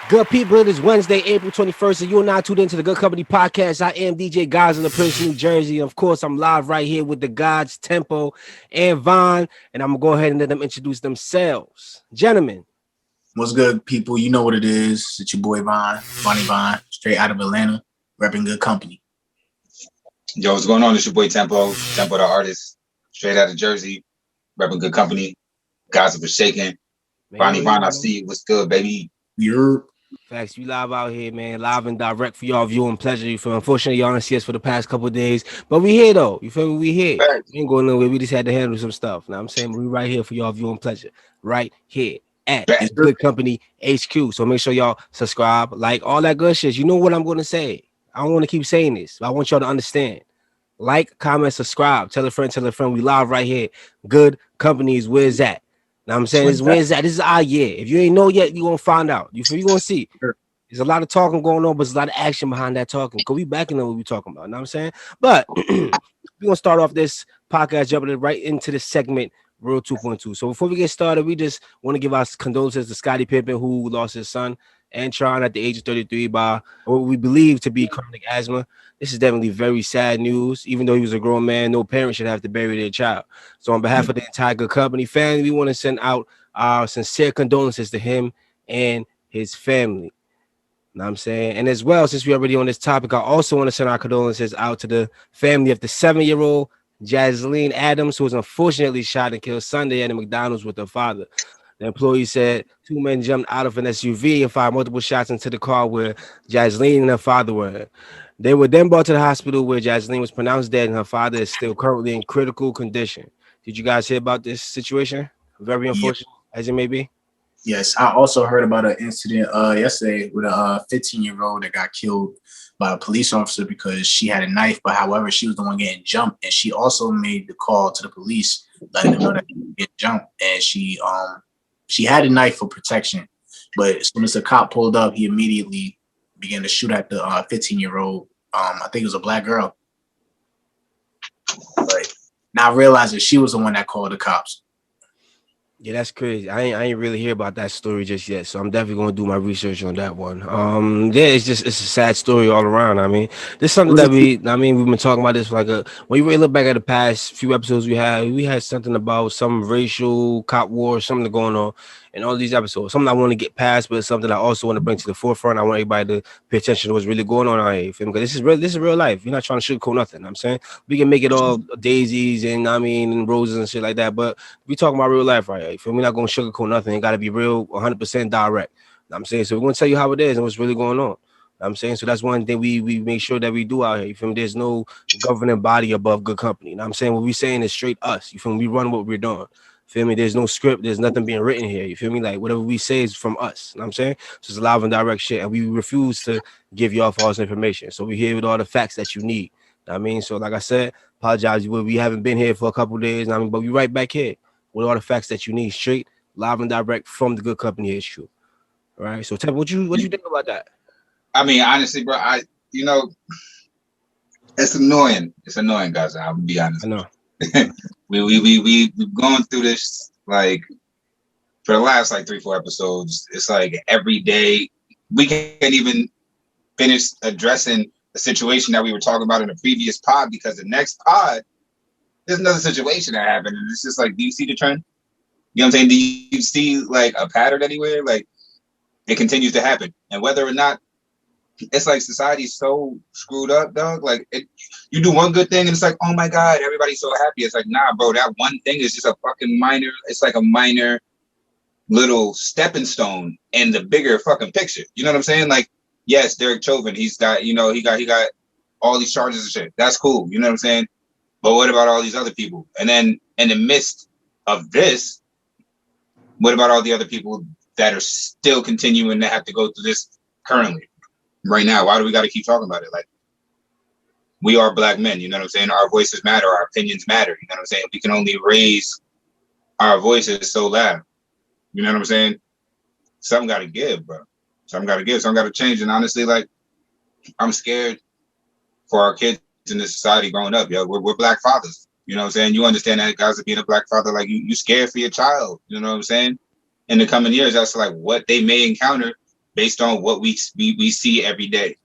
Good people, it is Wednesday, April 21st, and you are now tuned into the Good Company Podcast. I am DJ Gods in the Prince, New Jersey. And of course, I'm live right here with the Gods, Tempo, and Vaughn. And I'm going to go ahead and let them introduce themselves. Gentlemen. What's good, people? You know what it is. It's your boy Vaughn, straight out of Atlanta, repping Good Company. Yo, what's going on? It's your boy Tempo the artist, straight out of Jersey, repping Good Company. Guys are shaking. Bonnie Vaughn, I see you. What's good, baby? You're Facts, we live out here, man. Live and direct for y'all viewing pleasure. You feel me? Unfortunately, y'all didn't see us for the past couple of days, but we here though. You feel me? We here. Facts. We ain't going nowhere. We just had to handle some stuff. Now I'm saying we right here for y'all viewing pleasure. Right here at Facts. Good Company HQ. So make sure y'all subscribe, like all that good shit. You know what I'm gonna say. I don't want to keep saying this, but I want y'all to understand. Like, comment, subscribe. Tell a friend, tell a friend. We live right here. Good Company is where's that? Now I'm saying this where's that? This is our year. If you ain't know yet, you gonna find out. You gonna see. There's a lot of talking going on, but there's a lot of action behind that talking. Cause we backing on what we talking about. You know what I'm saying? But we're gonna start off this podcast jumping right into this segment, Real 2.2. So before we get started, we just want to give our condolences to Scottie Pippen, who lost his son and Tron at the age of 33 by what we believe to be chronic asthma. This is definitely very sad news. Even though he was a grown man, no parent should have to bury their child. So on behalf of the entire Good Company family, we want to send out our sincere condolences to him and his family. Know what I'm saying? And as well, since we're already on this topic, I also want to send our condolences out to the family of the 7-year-old Jaslyn Adams, who was unfortunately shot and killed Sunday at a McDonald's with her father. The employee said 2 men jumped out of an SUV and fired multiple shots into the car where Jaslyn and her father were. They were then brought to the hospital where Jaslyn was pronounced dead and her father is still currently in critical condition. Did you guys hear about this situation? Very unfortunate, as it may be. Yes, I also heard about an incident yesterday with a 15-year-old that got killed by a police officer because she had a knife, but however, she was the one getting jumped, and she also made the call to the police, letting them know that she was getting jumped, and she had a knife for protection, but as soon as the cop pulled up, he immediately began to shoot at the 15-year-old. I think it was a black girl, but not realizing she was the one that called the cops. Yeah, that's crazy. I ain't really hear about that story just yet, so I'm definitely gonna do my research on that one. Yeah, it's a sad story all around. I mean, this is something that we've been talking about this for like when you really look back at the past few episodes we had something about some racial cop war, something going on in all these episodes. Something I want to get past, but it's something I also want to bring to the forefront. I want everybody to pay attention to what's really going on out here. Because this is real life. You're not trying to sugarcoat nothing. I'm saying we can make it all daisies and and roses and shit like that, but we talking about real life right here. You feel me? We're not gonna sugarcoat nothing. It gotta be real, 100% direct. I'm saying, so we're gonna tell you how it is and what's really going on. I'm saying, so that's one thing we make sure that we do out here. You feel me? There's no governing body above Good Company. I'm saying what we saying is straight us. You feel me? We run what we're doing. Feel me? There's no script. There's nothing being written here. You feel me? Like whatever we say is from us. I'm saying, so it's live and direct shit, and we refuse to give y'all false information. So we're here with all the facts that you need. I mean, so like I said, apologize. We haven't been here for a couple of days. I mean, but we right back here with all the facts that you need, straight, live and direct from the Good Company HQ. All right. So, Temple, what you think about that? I mean, honestly, bro, it's annoying. It's annoying, guys. I'll be honest. I know. We've gone through this like for the last like 3-4 episodes. It's like every day we can't even finish addressing the situation that we were talking about in the previous pod because the next pod there's another situation that happened, and it's just like, do you see the trend? You know what I'm saying? Do you see like a pattern anywhere? Like it continues to happen, and whether or not it's like society's so screwed up, dog. Like you do one good thing, and it's like, oh my god, everybody's so happy. It's like, nah, bro, that one thing is just a fucking minor. It's like a minor little stepping stone in the bigger fucking picture. You know what I'm saying? Like, yes, Derek Chauvin, he's got, he got all these charges and shit. That's cool. You know what I'm saying? But what about all these other people? And then in the midst of this, what about all the other people that are still continuing to have to go through this currently, right now? Why do we got to keep talking about it? Like, we are black men, you know what I'm saying? Our voices matter, our opinions matter, you know what I'm saying? We can only raise our voices so loud, you know what I'm saying? Something got to give, bro. Something got to give, something got to change. And honestly, like, I'm scared for our kids in this society growing up, yo. We're black fathers. You know what I'm saying? You understand that, guys, being a black father, like you scared for your child. You know what I'm saying? In the coming years, that's like what they may encounter based on what we see every day.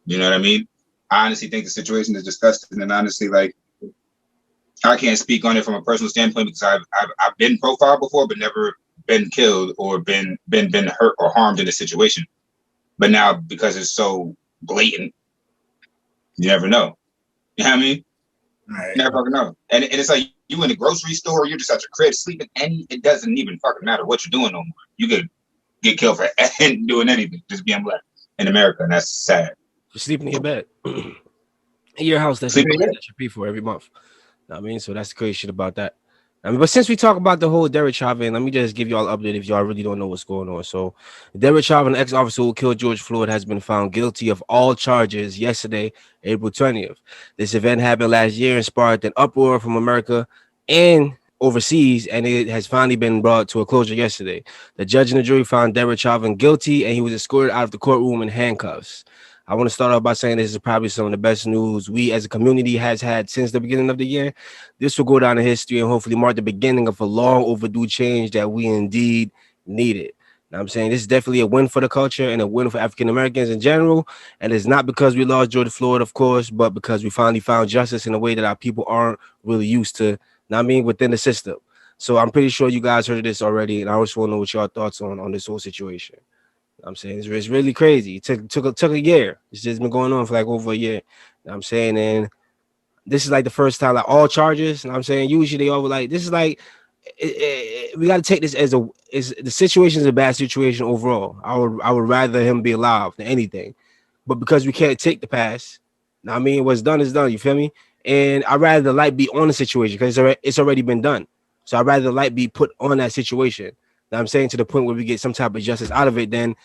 You know what I mean? I honestly think the situation is disgusting, and honestly, like, I can't speak on it from a personal standpoint because I've been profiled before, but never been killed or been hurt or harmed in a situation. But now, because it's so blatant, you never know. You know what I mean? Right. You never fucking know. And it's like you in the grocery store, you're just at your crib sleeping, and it doesn't even fucking matter what you're doing no more. You could get killed for doing anything, just being black in America, and that's sad. For sleeping in your bed. In your house that you pay for every month. I mean, so that's the crazy shit about that. I mean, but since we talk about the whole Derek Chauvin, let me just give y'all an update if y'all really don't know what's going on. So, Derek Chauvin, ex-officer who killed George Floyd, has been found guilty of all charges yesterday, April 20th. This event happened last year and sparked an uproar from America and overseas, and it has finally been brought to a closure yesterday. The judge and the jury found Derek Chauvin guilty, and he was escorted out of the courtroom in handcuffs. I want to start off by saying this is probably some of the best news we as a community has had since the beginning of the year. This will go down in history and hopefully mark the beginning of a long overdue change that we indeed needed. Now, I'm saying this is definitely a win for the culture and a win for African Americans in general. And it's not because we lost George Floyd, of course, but because we finally found justice in a way that our people aren't really used to, I mean, within the system. So I'm pretty sure you guys heard of this already, and I just want to know what your thoughts on this whole situation. I'm saying it's really crazy. It took a year. It's just been going on for like over a year. I'm saying, and this is like the first time, like all charges. And I'm saying usually they all like this is like we got to take this as the situation is a bad situation overall. I would rather him be alive than anything, but because we can't take the past, I mean, what's done is done. You feel me? And I'd rather the light be on the situation because it's already been done. So I'd rather the light be put on that situation. Now I'm saying to the point where we get some type of justice out of it, then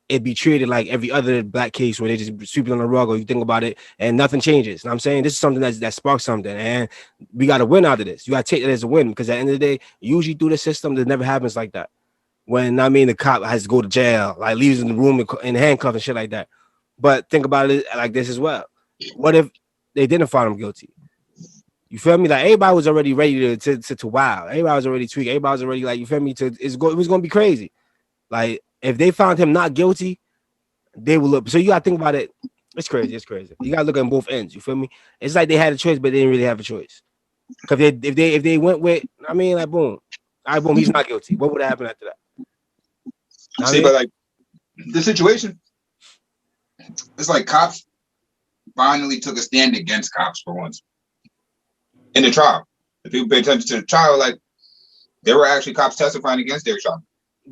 it be treated like every other black case where they just sweep it on the rug or you think about it and nothing changes. And I'm saying this is something that sparks something, and we got to win out of this. You got to take it as a win because at the end of the day, usually through the system, it never happens like that. When I mean the cop has to go to jail, like leaves in the room in handcuffs and shit like that. But think about it like this as well. What if they didn't find him guilty? You feel me? Like everybody was already ready to wow. Everybody was already tweak. Everybody was already like, you feel me? It was going to be crazy. Like if they found him not guilty, they will look. So you got to think about it. It's crazy. It's crazy. You got to look at both ends. You feel me? It's like they had a choice, but they didn't really have a choice. Because if they went with, I mean, like boom, all right, boom, he's not guilty. What would happen after that? See, but like the situation, it's like cops finally took a stand against cops for once. In the trial, if people pay attention to the trial, like there were actually cops testifying against their trial.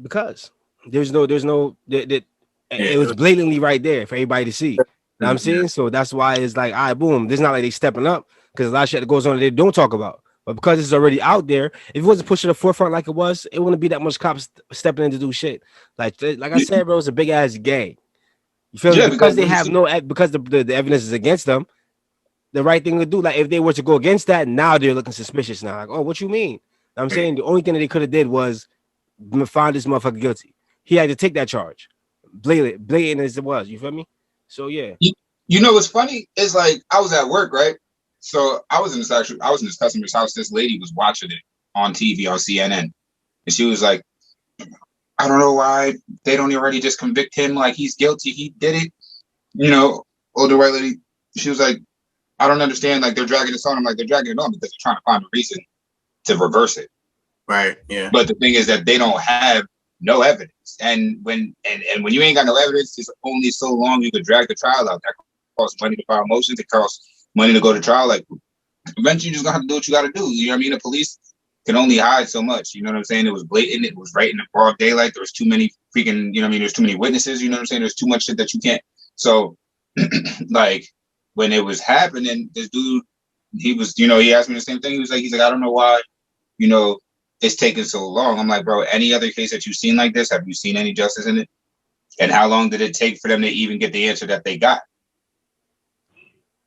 Because it was blatantly right there for everybody to see. You know what I'm saying? So that's why it's like, all right, boom. This is not like they stepping up because a lot of shit that goes on that they don't talk about. But because it's already out there, if it wasn't pushed to the forefront like it was, it wouldn't be that much cops stepping in to do shit. Like I said, bro, it's a big ass gang. You feel me? Because they have because the evidence is against them. The right thing to do, like if they were to go against that, now they're looking suspicious now. Like, oh, what you mean? I'm saying the only thing that they could have did was find this motherfucker guilty. He had to take that charge, blatant as it was. You feel me? So yeah. You know what's funny? It's like I was at work, right? So I was in this customer's house. This lady was watching it on TV on CNN, and she was like, "I don't know why they don't already just convict him. Like he's guilty. He did it." You know, older white lady. She was like, I don't understand. Like they're dragging this on. I'm like, they're dragging it on because they're trying to find a reason to reverse it. Right. Yeah. But the thing is that they don't have no evidence. And when you ain't got no evidence, it's only so long you could drag the trial out. That costs money to file motions. It costs money to go to trial. Like eventually, you're just gonna have to do what you got to do. You know what I mean? The police can only hide so much. You know what I'm saying? It was blatant. It was right in the broad daylight. There was too many freaking. You know what I mean? There's too many witnesses. You know what I'm saying? There's too much shit that you can't. So, like. When it was happening, this dude, he asked me the same thing. He's like, I don't know why, it's taking so long. I'm like, bro, any other case that you've seen like this, have you seen any justice in it? And how long did it take for them to even get the answer that they got?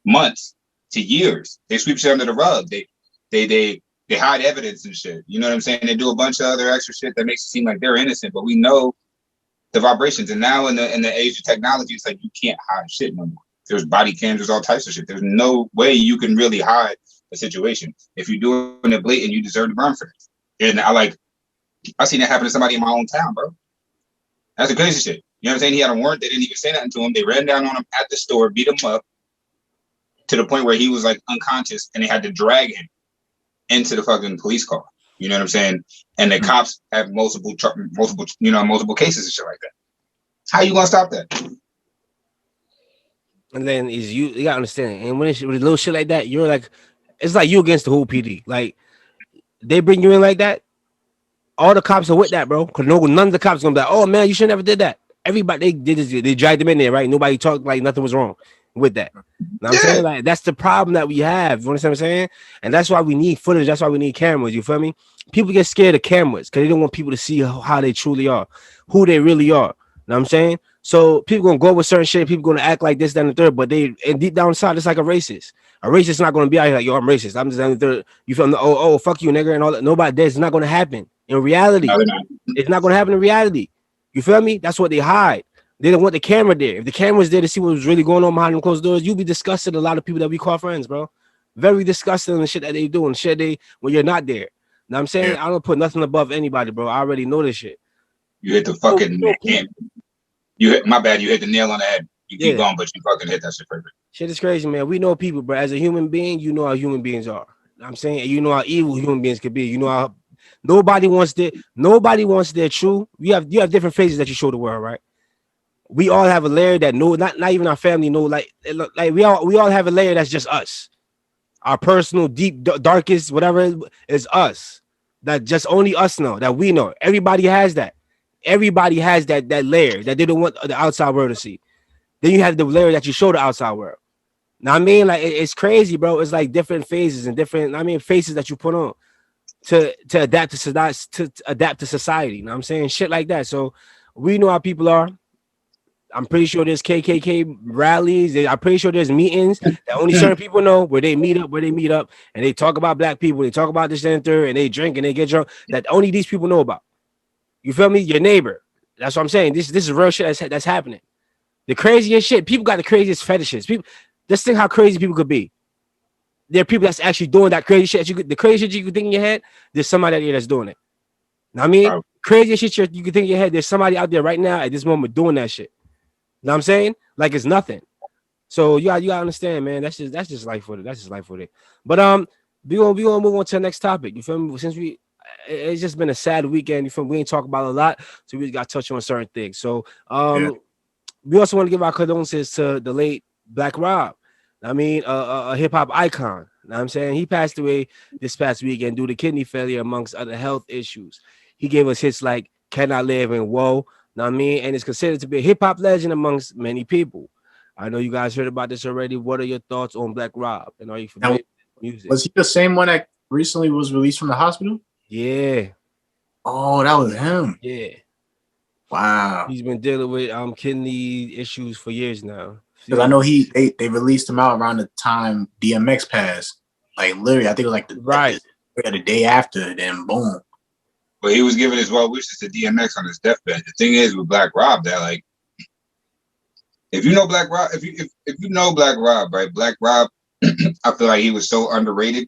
Months to years. They sweep shit under the rug. They hide evidence and shit. You know what I'm saying? They do a bunch of other extra shit that makes it seem like they're innocent, but we know the vibrations. And now in the age of technology, it's like you can't hide shit no more. There's body cams, there's all types of shit. There's no way you can really hide a situation. If you're doing it blatant, you deserve to burn for this. And I seen that happen to somebody in my own town, bro. That's the crazy shit. You know what I'm saying? He had a warrant. They didn't even say nothing to him. They ran down on him at the store, beat him up to the point where he was like unconscious, and they had to drag him into the fucking police car. You know what I'm saying? And the cops have multiple cases and shit like that. How you gonna stop that? And then you gotta understand. And when it's with little shit like that, you're like, it's like you against the whole PD. Like they bring you in like that. All the cops are with that, bro. Cause none of the cops gonna be like, oh man, you should never did that. Everybody they dragged them in there, right? Nobody talked like nothing was wrong with that. Know what I'm saying? Like that's the problem that we have. You understand what I'm saying? And that's why we need footage. That's why we need cameras. You feel me? People get scared of cameras because they don't want people to see how they truly are, who they really are. Know what I'm saying? So people gonna go with certain shit. People gonna act like this, that, and the third. But they and deep down inside, it's like a racist. A racist not gonna be out here like, yo, I'm racist. I'm just down the third. You feel me? Oh, fuck you, nigga, and all that. Nobody. That's not gonna happen in reality. No, it's not gonna happen in reality. You feel me? That's what they hide. They don't want the camera there. If the camera's there to see what was really going on behind them closed doors, you'll be disgusted. A lot of people that we call friends, bro. Very disgusted in the shit that they do and shit when you're not there. Now I'm saying I don't put nothing above anybody, bro. I already know this shit. You hit the fucking you hit my bad, you hit the nail on the head. You keep going, but you fucking hit that shit perfect. Shit is crazy, man. We know people, bro. As a human being, you know how human beings are. I'm saying you know how evil human beings could be. You know how nobody wants their true. You have different faces that you show the world, right? We all have a layer that not even our family know. Like we all have a layer that's just us. Our personal, deep, darkest, whatever is us. That just only us know. That we know. Everybody has that. Everybody has that layer that they don't want the outside world to see. Then you have the layer that you show the outside world. Now I mean, like it's crazy, bro. It's like different phases and different. I mean, faces that you put on to adapt to society. You know what I'm saying? Shit like that. So we know how people are. I'm pretty sure there's KKK rallies. I'm pretty sure there's meetings that only certain people know where they meet up, and they talk about black people. They talk about this and third, and they drink and they get drunk. That only these people know about. You feel me? Your neighbor. That's what I'm saying. This is real shit that's happening. The craziest shit. People got the craziest fetishes. People, just think how crazy people could be. There are people that's actually doing that crazy shit. The crazy shit you could think in your head, there's somebody out there that's doing it. Know what I mean? Craziest shit you could think in your head, there's somebody out there right now at this moment doing that shit. Know what I'm saying? Like it's nothing. So you gotta understand, man. That's just life for it. That's just life for it. But we gonna move on to the next topic. You feel me? Since it's just been a sad weekend. You feel me? We ain't talk about a lot, so we got to touch on certain things. So we also want to give our condolences to the late Black Rob. I mean, a hip hop icon. Know what I'm saying? He passed away this past weekend due to kidney failure, amongst other health issues. He gave us hits like "Can I Live" and "Whoa." Know what I mean? And is considered to be a hip hop legend amongst many people. I know you guys heard about this already. What are your thoughts on Black Rob? And are you familiar with music? Was he the same one that recently was released from the hospital? Yeah. Oh, that was him. Yeah. Wow. He's been dealing with kidney issues for years now. Because I know they released him out around the time DMX passed. Like literally, I think it was like the day after. Then boom. But he was giving his well wishes to DMX on his deathbed. The thing is with Black Rob that like, if you know Black Rob, if you know Black Rob, right? Black Rob, I feel like he was so underrated.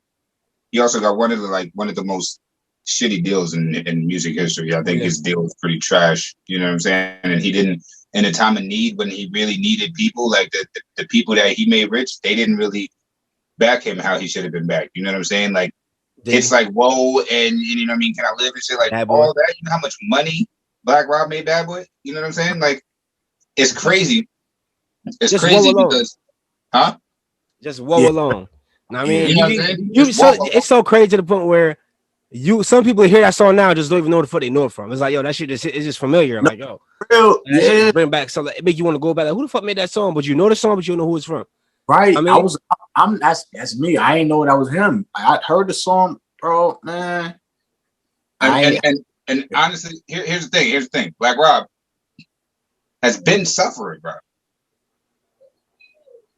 He also got one of the most shitty deals in music history. I think his deal was pretty trash. You know what I'm saying? And he didn't, in a time of need when he really needed people, like the people that he made rich, they didn't really back him how he should have been backed. You know what I'm saying? Like. It's like whoa, and you know what I mean? Can I live and shit like all that? You know how much money Black Rob made Bad Boy? You know what I'm saying? Like it's crazy. It's just crazy because just whoa alone. Know what I mean? You know it's so crazy to the point where some people hear that song now and just don't even know the fuck they know it from. It's like, yo, that shit is just familiar. Like, yo, bring back something. It make you want to go back. Like, who the fuck made that song? But you know the song, but you don't know who it's from. Right. I mean, that's me. I ain't know that was him. I heard the song, bro, man. And honestly, here's the thing. Black Rob has been suffering, bro.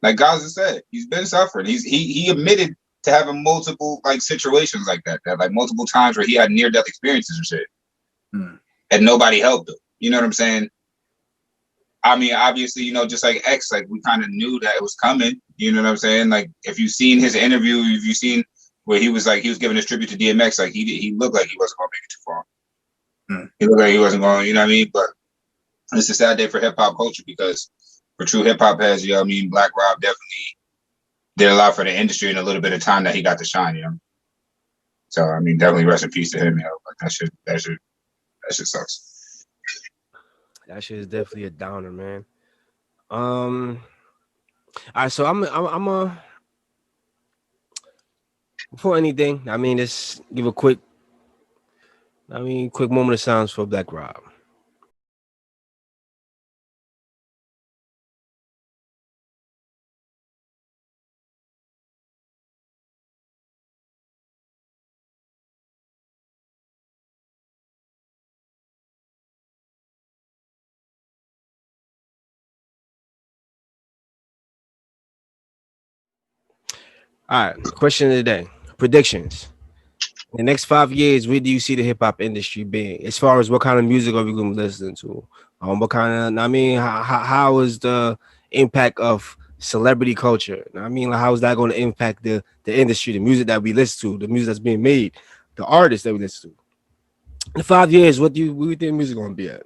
Like Gaza said, he's been suffering. He admitted to having multiple like situations like that like multiple times where he had near-death experiences and shit. And nobody helped him. You know what I'm saying? I mean, obviously, you know, just like X, like we kind of knew that it was coming. You know what I'm saying? Like, if you've seen his interview, if you've seen where he was giving his tribute to DMX, like he looked like he wasn't gonna make it too far. He looked like he wasn't going. You know what I mean? But it's a sad day for hip hop culture because for true hip hop heads, you know, I mean, Black Rob definitely did a lot for the industry in a little bit of time that he got to shine, you know. So I mean, definitely rest in peace to him, you know. Like that shit sucks. That shit is definitely a downer, man. All right, so I'm a before anything, I mean, just give a quick moment of silence for Black Rob. All right, question of the day: predictions. In the next 5 years, where do you see the hip hop industry being? As far as what kind of music are we going to be listening to? What kind of? I mean, how is the impact of celebrity culture? I mean, like, how is that going to impact the industry, the music that we listen to, the music that's being made, the artists that we listen to? In 5 years, what do you think music going to be at?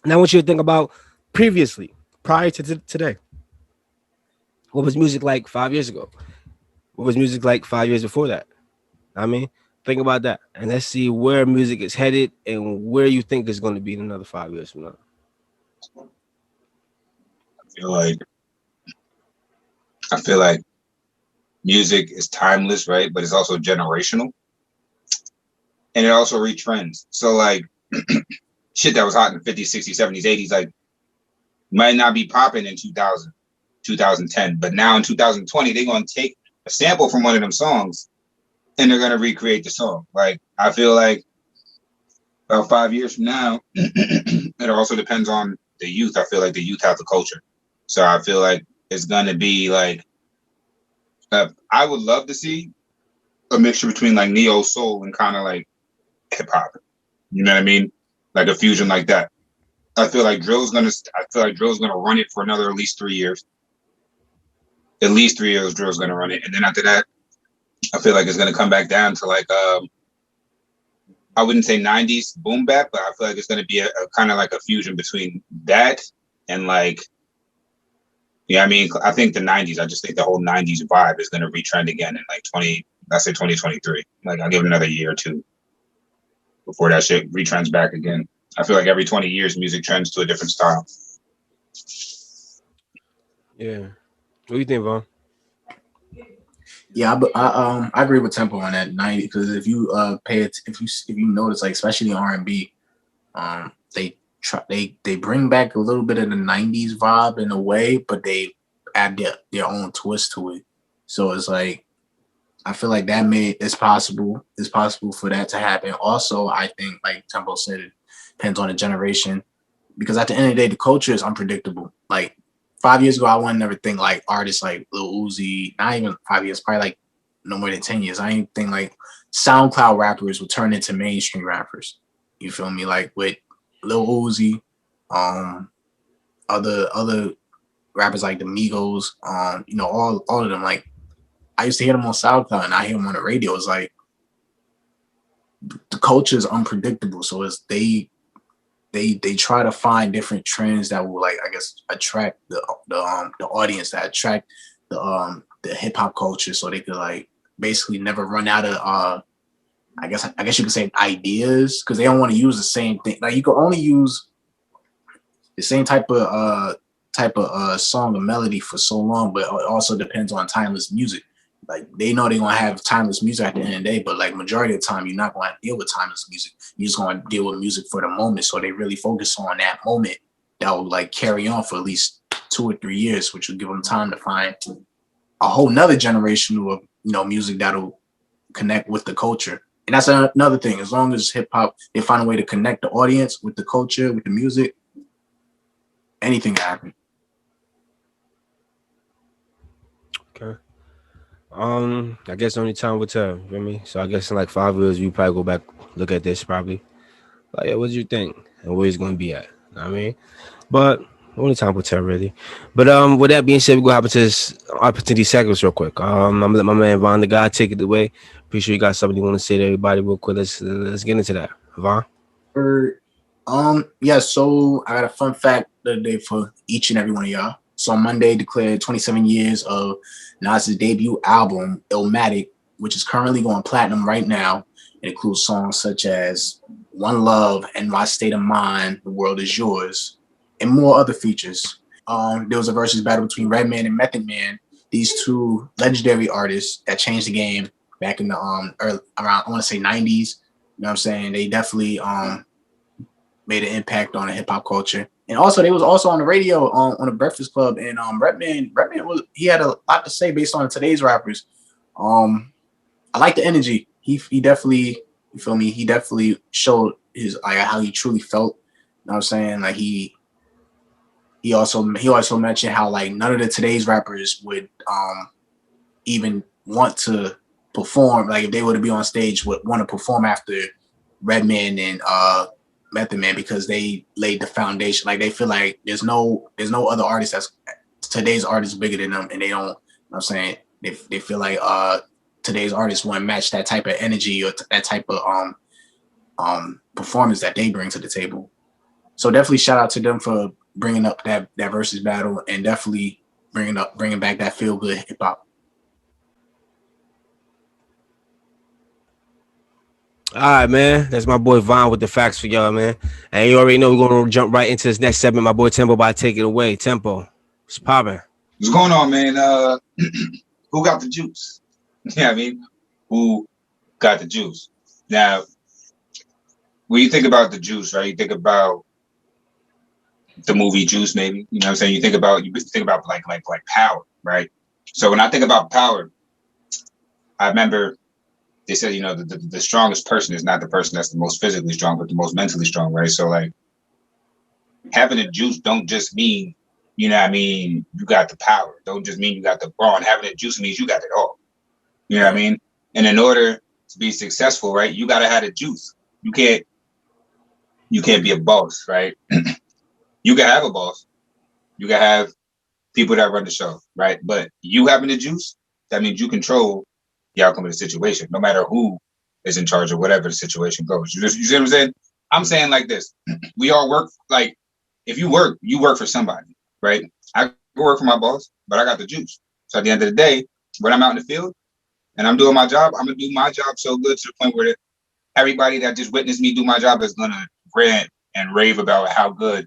And I want you to think about previously, prior to today. What was music like 5 years ago? What was music like 5 years before that? I mean, think about that, and let's see where music is headed and where you think it's going to be in another 5 years from now. feel like I feel like music is timeless, right? But it's also generational, and it also retrends. So like shit that was hot in the 50s, 60s, 70s, 80s, like might not be popping in 2000, 2010, but now in 2020 they're gonna take a sample from one of them songs and they're gonna recreate the song. Like I feel like about 5 years from now, it also depends on the youth. I feel like the youth have the culture, so I feel like it's gonna be like I would love to see a mixture between like neo soul and kind of like hip hop. You know what I mean? Like a fusion like that. I feel like drill's gonna run it for another at least 3 years. At least 3 years, drill's gonna run it, and then after that, I feel like it's gonna come back down to like I wouldn't say 90s boom bap, but I feel like it's gonna be a kind of like a fusion between that and like, yeah, I mean, I think the 90s. I just think the whole 90s vibe is gonna retrend again in like 2023. Like I'll give it another year or two before that shit retrends back again. I feel like every 20 years, music trends to a different style. Yeah. What do you think, Vaughn? Yeah, but I agree with Tempo on that 90 because if you pay it, if you notice, like especially R&B, they bring back a little bit of the 90s vibe in a way, but they add their own twist to it. So it's like I feel like it's possible for that to happen. Also, I think like Tempo said, it depends on the generation because at the end of the day, the culture is unpredictable. Like 5 years ago, I wouldn't never think like artists like Lil Uzi, not even 5 years, probably like no more than 10 years. I didn't think like SoundCloud rappers would turn into mainstream rappers. You feel me? Like with Lil Uzi, other rappers like the Migos, all of them. Like I used to hear them on SoundCloud and I hear them on the radio. It's like the culture is unpredictable. So it's they try to find different trends that will like I guess attract the audience, that attract the hip hop culture, so they could like basically never run out of I guess you could say ideas because they don't want to use the same thing. Like you can only use the same type of song or melody for so long, but it also depends on timeless music. Like they know they're gonna have timeless music at the end of the day, but like majority of the time, you're not gonna deal with timeless music. You're just gonna deal with music for the moment. So they really focus on that moment that will like carry on for at least 2 or 3 years, which will give them time to find a whole nother generation of music that'll connect with the culture. And that's another thing. As long as hip hop, they find a way to connect the audience with the culture, with the music, anything can happen. Okay. I guess only time will tell. You feel me? So I guess in like 5 years, you probably go back, look at this probably. Like, yeah, what do you think? And where he's gonna be at. You know what I mean? But only time will tell, really. But with that being said, we go hop into this opportunity segments real quick. I'm gonna let my man Vaughn the guy take it away. Pretty sure you got something you want to say to everybody real quick. Let's get into that. Vaughn. Yeah, so I got a fun fact the other day for each and every one of y'all. So Monday declared 27 years of Nas's debut album, Illmatic, which is currently going platinum right now. It includes songs such as One Love and My State of Mind, The World Is Yours, and more other features. There was a versus battle between Redman and Method Man, these two legendary artists that changed the game back in the early, around I want to say 90s. You know what I'm saying? They definitely made an impact on the hip hop culture. And also, they was also on the radio on the Breakfast Club. And Redman he had a lot to say based on today's rappers. I like the energy. He definitely, you feel me? He definitely showed his like how he truly felt. You know what I'm saying? Like he also mentioned how like none of the today's rappers would even want to perform. Like if they were to be on stage, would want to perform after Redman and Method Man because they laid the foundation. Like they feel like there's no other artist that's today's artist bigger than them, and they don't. You know what I'm saying they feel like today's artists want to match that type of energy or that type of performance that they bring to the table. So definitely shout out to them for bringing up that versus battle and definitely bringing back that feel good hip hop. All right, man. That's my boy Vaughn with the facts for y'all, man. And you already know we're gonna jump right into this next segment. My boy Tempo about to take it away. Tempo, it's popping. What's going on, man? Who got the juice? Yeah, I mean, who got the juice? Now, when you think about the juice, right? You think about the movie Juice, maybe. You know what I'm saying? You think about like power, right? So when I think about power, I remember they said, you know, the strongest person is not the person that's the most physically strong, but the most mentally strong, right? So like having the juice don't just mean, you know what I mean, you got the power. Don't just mean you got the brawn. Having the juice means you got it all. You know what I mean? And in order to be successful, right, you gotta have the juice. You can't be a boss, right? You can have a boss. You can have people that run the show, right? But you having the juice, that means you control the outcome of the situation, no matter who is in charge or whatever the situation goes. You see what I'm saying? I'm saying like this. We all work, like, if you work for somebody, right? I work for my boss, but I got the juice. So at the end of the day, when I'm out in the field and I'm doing my job, I'm going to do my job so good to the point where everybody that just witnessed me do my job is going to rant and rave about how good,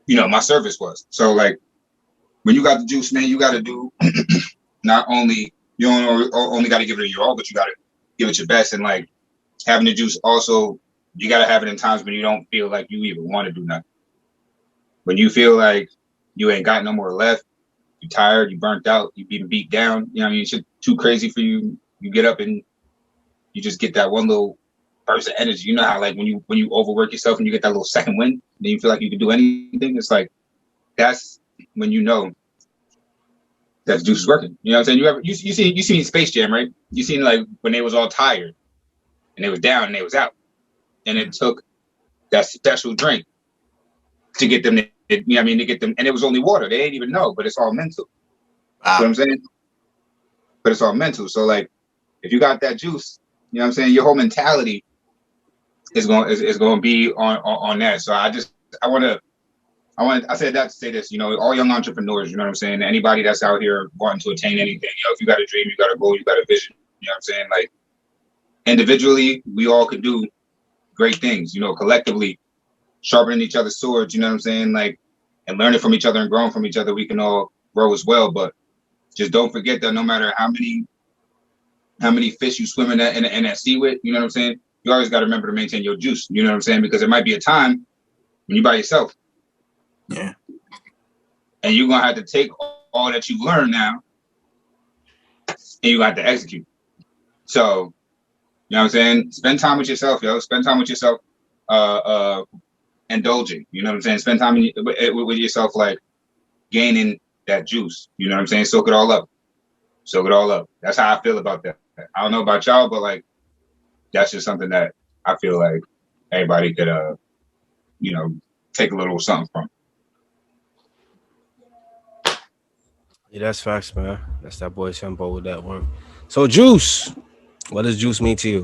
you know, my service was. So like, when you got the juice, man, you got to do not only, you don't only got to give it your all, but you got to give it your best. And like having the juice also, you got to have it in times when you don't feel like you even want to do nothing. When you feel like you ain't got no more left, you tired, you burnt out, you been beat down, you know what I mean? Shit too crazy for you. You get up and you just get that one little burst of energy. You know how like when you overwork yourself and you get that little second wind, then you feel like you can do anything. It's like that's when you know that the juice is working. You know what I'm saying? You seen Space Jam, right? You seen like when they was all tired and they was down and they was out. And it took that special drink to get them, you know what I mean, to get them, and it was only water. They didn't even know, but it's all mental. You know what I'm saying? But it's all mental. So like, if you got that juice, you know what I'm saying, your whole mentality is going to be on that. So I said that to say this, you know, all young entrepreneurs, you know what I'm saying? Anybody that's out here wanting to attain anything, you know, if you got a dream, you got a goal, you got a vision, you know what I'm saying? Like individually, we all could do great things, you know, collectively sharpening each other's swords, you know what I'm saying? Like, and learning from each other and growing from each other, we can all grow as well. But just don't forget that no matter how many fish you swim in that sea with, you know what I'm saying? You always got to remember to maintain your juice, you know what I'm saying? Because there might be a time when you by yourself. Yeah. And you're gonna have to take all that you learned now and you got to execute. So, you know what I'm saying? Spend time with yourself, yo. Spend time with yourself, indulging. You know what I'm saying? Spend time with yourself, like gaining that juice. You know what I'm saying? Soak it all up. Soak it all up. That's how I feel about that. I don't know about y'all, but like that's just something that I feel like everybody could you know, take a little something from. Yeah, that's facts, man. That's that boy Tempo with that work. So juice. What does juice mean to you? You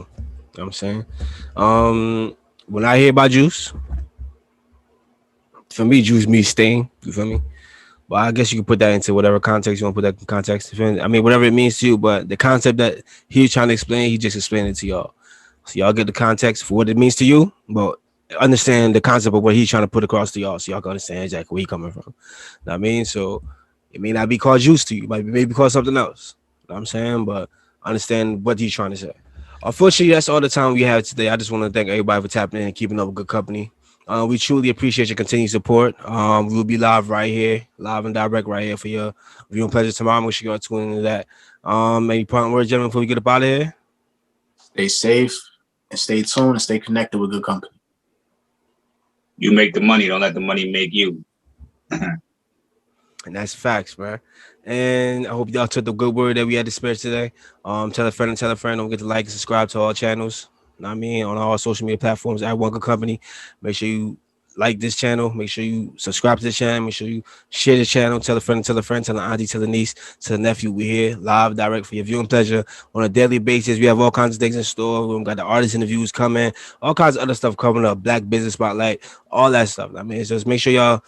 know what I'm saying? when I hear about juice, for me, juice means stain. You feel me? Well, I guess you can put that into whatever context you want to put that in context. I mean, whatever it means to you, but the concept that he's trying to explain, he just explained it to y'all. So y'all get the context for what it means to you, but understand the concept of what he's trying to put across to y'all, so y'all can understand exactly where he's coming from. Know what I mean? So it may not be called juice to you, it might be maybe called something else. Know what I'm saying? But understand what he's trying to say. Unfortunately, that's all the time we have today. I just want to thank everybody for tapping in and keeping up with good company. We truly appreciate your continued support. We'll be live right here, live and direct right here for your viewing pleasure tomorrow. Make sure y'all tune into that. Any point words, gentlemen, before we get up out of here? Stay safe and stay tuned and stay connected with good company. You make the money, don't let the money make you. And that's facts, man. And I hope y'all took the good word that we had to spare today. Tell a friend and tell a friend. Don't forget to like and subscribe to all channels. Know what I mean, on all social media platforms at One Good Company. Make sure you like this channel. Make sure you subscribe to the channel. Make sure you share the channel. Tell a friend, tell a friend, tell an auntie, tell a niece, tell a nephew. We're here live, direct for your viewing pleasure on a daily basis. We have all kinds of things in store. We got the artist interviews coming, all kinds of other stuff coming up. Black Business Spotlight, all that stuff. I mean, just make sure y'all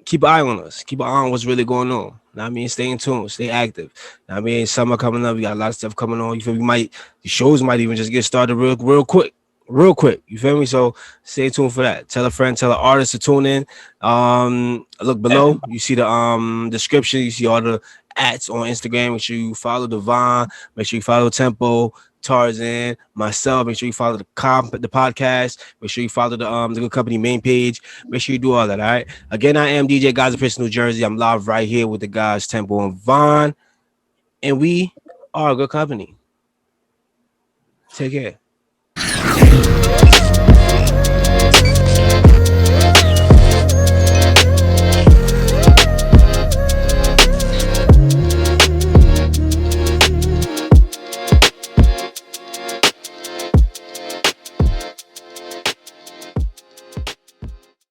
keep an eye on us. Keep an eye on what's really going on. I mean, stay in tune, stay active. I mean, summer coming up, we got a lot of stuff coming on. You feel me? The shows might even just get started real quick. Real quick. You feel me? So stay tuned for that. Tell a friend, tell an artist to tune in. Look below. You see the description, you see all the ads on Instagram. Make sure you follow Devon, make sure you follow Tempo, Tarzan, myself. Make sure you follow the podcast. Make sure you follow the Good Company main page. Make sure you do all that. All right. Again, I am DJ Guys of Princeton, New Jersey. I'm live right here with the guys Tempo and Vaughn, and we are Good Company. Take care.